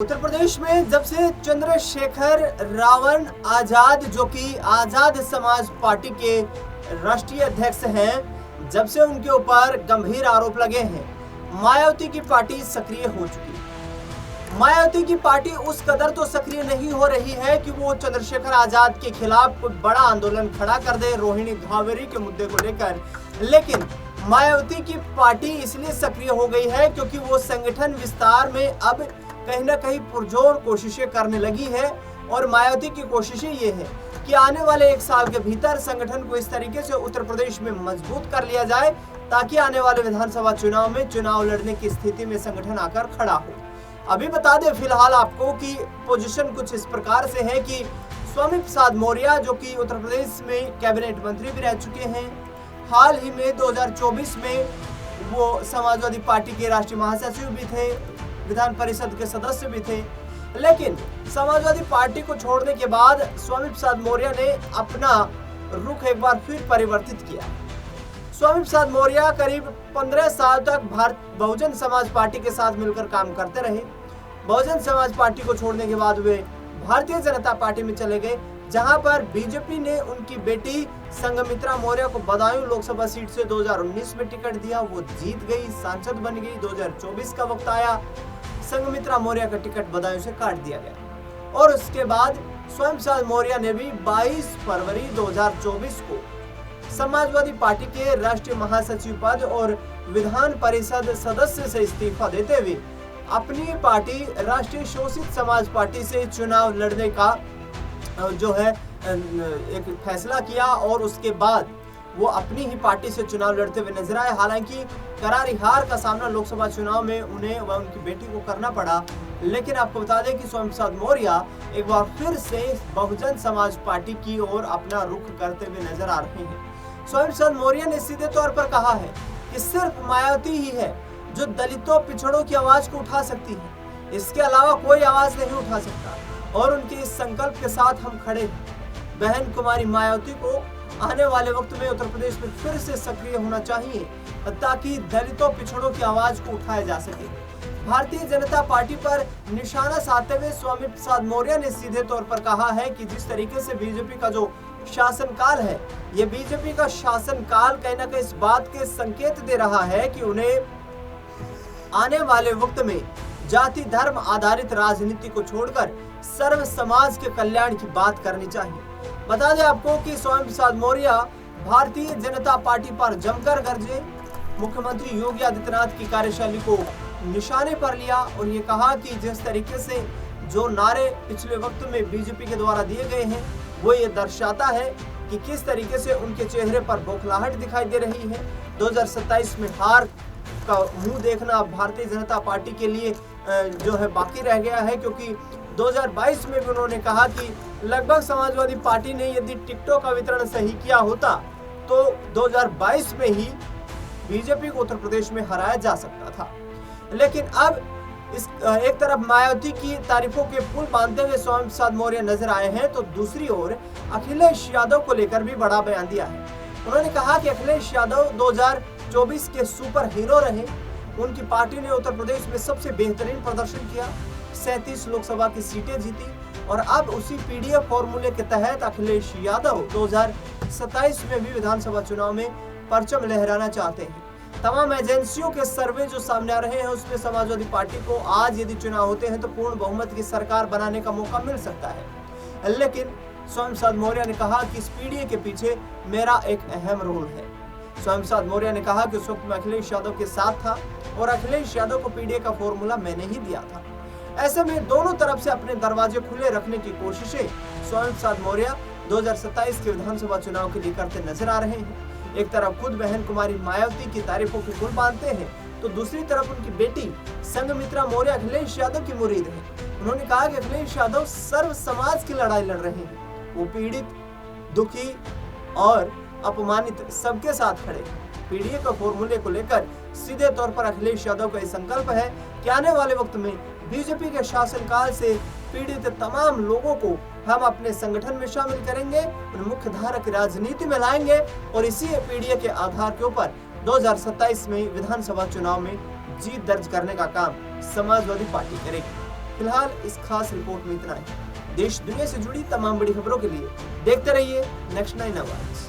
उत्तर प्रदेश में जब से चंद्रशेखर रावण आजाद, जो कि आजाद समाज पार्टी के राष्ट्रीय अध्यक्ष हैं, जब से उनके ऊपर गंभीर आरोप लगे हैं, मायावती की पार्टी सक्रिय हो चुकी है। मायावती की पार्टी उस कदर तो सक्रिय नहीं हो रही है कि वो चंद्रशेखर आजाद के खिलाफ कोई बड़ा आंदोलन खड़ा कर दे रोहिणी घावेरी के मुद्दे को लेकर, लेकिन मायावती की पार्टी इसलिए सक्रिय हो गई है क्योंकि वो संगठन विस्तार में अब कहीं ना कहीं पुरजोर कोशिशें करने लगी है। और मायावती की कोशिशें ये है कि आने वाले 1 साल के भीतर संगठन को इस तरीके से उत्तर प्रदेश में मजबूत कर लिया जाए ताकि आने वाले विधानसभा चुनाव में चुनाव लड़ने की स्थिति में संगठन आकर खड़ा हो। अभी बता दें फिलहाल आपको कि पोजीशन कुछ इस प्रकार से है कि स्वामी प्रसाद मौर्य, जो कि उत्तर प्रदेश में कैबिनेट मंत्री भी रह चुके हैं, हाल ही में 2024 में वो समाजवादी पार्टी के राष्ट्रीय महासचिव भी थे, विधान परिषद के सदस्य भी थे, लेकिन समाजवादी पार्टी को छोड़ने के बाद स्वामी प्रसाद मौर्य ने अपना रुख एक बार फिर परिवर्तित किया। स्वामी प्रसाद मौर्य करीब 15 साल तक बहुजन समाज पार्टी के साथ मिलकर काम करते रहे। बहुजन समाज पार्टी को छोड़ने के बाद वे भारतीय जनता पार्टी में चले गए, जहां पर बीजेपी ने उनकी बेटी संघमित्रा मौर्य को बदायूं लोकसभा सीट से 2019 में टिकट दिया। वो जीत गई, सांसद बन गई। 2024 का वक्त आया, संघमित्रा मौर्य का टिकट बदायूं से काट दिया गया और उसके बाद स्वामी प्रसाद मौर्य ने भी 22 फरवरी 2024 को समाजवादी पार्टी के राष्ट्रीय महासचिव पद और विधान परिषद सदस्य से इस्तीफा देते हुए अपनी पार्टी राष्ट्रीय शोषित समाज पार्टी से चुनाव लड़ने का जो है एक फैसला किया और उसके बाद वो अपनी ही पार्टी से चुनाव लड़ते हुए नजर आए। हालांकि करारी हार का सामना लोकसभा चुनाव में उन्हें व उनकी बेटी को करना पड़ा, लेकिन आपको बता दें कि स्वामी प्रसाद मौर्य एक बार फिर से बहुजन समाज पार्टी की ओर अपना रुख करते हुए नजर आ रहे हैं। स्वामी प्रसाद मौर्य ने सीधे तौर पर कहा है कि सिर्फ मायावती ही है जो दलितों पिछड़ों की आवाज को उठा सकती है, इसके अलावा कोई आवाज नहीं उठा सकता और उनके इस संकल्प के साथ हम खड़े हैं। बहन कुमारी मायावती को आने वाले वक्त में उत्तर प्रदेश में फिर से सक्रिय होना चाहिए ताकि दलितों पिछड़ों की आवाज को उठाया जा सके। भारतीय जनता पार्टी पर निशाना साधते हुए स्वामी प्रसाद मौर्य ने सीधे तौर पर कहा है कि जिस तरीके से बीजेपी का जो शासनकाल है, ये बीजेपी का शासनकाल कहीं ना कहीं इस बात के संकेत दे रहा है कि उन्हें आने वाले वक्त में जाति धर्म आधारित राजनीति को छोड़कर सर्व समाज के कल्याण की बात करनी चाहिए। बता दें आपको कि स्वामी प्रसाद मौर्य भारतीय जनता पार्टी पर जमकर गरजे, मुख्यमंत्री योगी आदित्यनाथ की कार्यशैली को निशाने पर लिया और ये कहा कि जिस तरीके से जो नारे पिछले वक्त में बीजेपी के द्वारा दिए गए हैं वो ये दर्शाता है कि किस तरीके से उनके चेहरे पर बौखलाहट दिखाई दे रही है। 2027 में हार का मुंह देखना भारतीय जनता पार्टी के लिए जो है बाकी रह गया है, क्योंकि 2022 में भी उन्होंने कहा कि लगभग समाजवादी पार्टी ने यदि टिकटों का वितरण सही किया होता तो 2022 में ही बीजेपी को उत्तर प्रदेश में हराया जा सकता था। लेकिन अब इस एक तरफ मायावती की तारीफों के पुल बांधते हुए स्वामी प्रसाद मौर्य नजर आए हैं, तो दूसरी ओर अखिलेश यादव को लेकर भी बड़ा बयान दिया है। उन्होंने कहा कि अखिलेश यादव 2024 के सुपर हीरो रहे, उनकी पार्टी ने उत्तर प्रदेश में सबसे बेहतरीन प्रदर्शन किया, 37 लोकसभा की सीटें जीती और अब उसी पीडीएफ फॉर्मूले के तहत अखिलेश यादव 2027 में भी विधानसभा चुनाव में परचम लहराना चाहते हैं। तमाम एजेंसियों के सर्वे जो सामने आ रहे हैं उसमें समाजवादी पार्टी को आज यदि चुनाव होते हैं तो पूर्ण बहुमत की सरकार बनाने का मौका मिल सकता है। लेकिन स्वामी प्रसाद मौर्य ने कहा कि इस पीडीए के पीछे मेरा एक अहम रोल है। स्वामी प्रसाद मौर्य ने कहा कि उस वक्त मैं अखिलेश यादव के साथ था और अखिलेश यादव को पीडीए का फॉर्मूला मैंने ही दिया था। ऐसे में दोनों तरफ से अपने दरवाजे खुले रखने की कोशिशें स्वामी प्रसाद मौर्य 2027 के विधानसभा चुनाव के लिए करते नजर आ रहे हैं। एक तरफ खुद बहन कुमारी मायावती की तारीफों के पुल बांधते हैं तो दूसरी तरफ उनकी बेटी संघमित्रा मौर्य अखिलेश यादव की मुरीद है। उन्होंने कहा कि अखिलेश यादव सर्व समाज की लड़ाई लड़ रहे हैं, वो पीड़ित, दुखी और अपमानित सबके साथ खड़े। पीडीए का फॉर्मूले को लेकर सीधे तौर पर अखिलेश यादव का संकल्प है कि आने वाले वक्त में बीजेपी के शासनकाल से पीड़ित तमाम लोगों को हम अपने संगठन में शामिल करेंगे, मुख्य धारा की राजनीति में लाएंगे और इसी पीडीए के आधार के ऊपर 2027 में विधानसभा चुनाव में जीत दर्ज करने का काम समाजवादी पार्टी करेगी। फिलहाल इस खास रिपोर्ट में इतना ही। देश दुनिया से जुड़ी तमाम बड़ी खबरों के लिए देखते रहिए नेक्स्ट 9 आवर्स।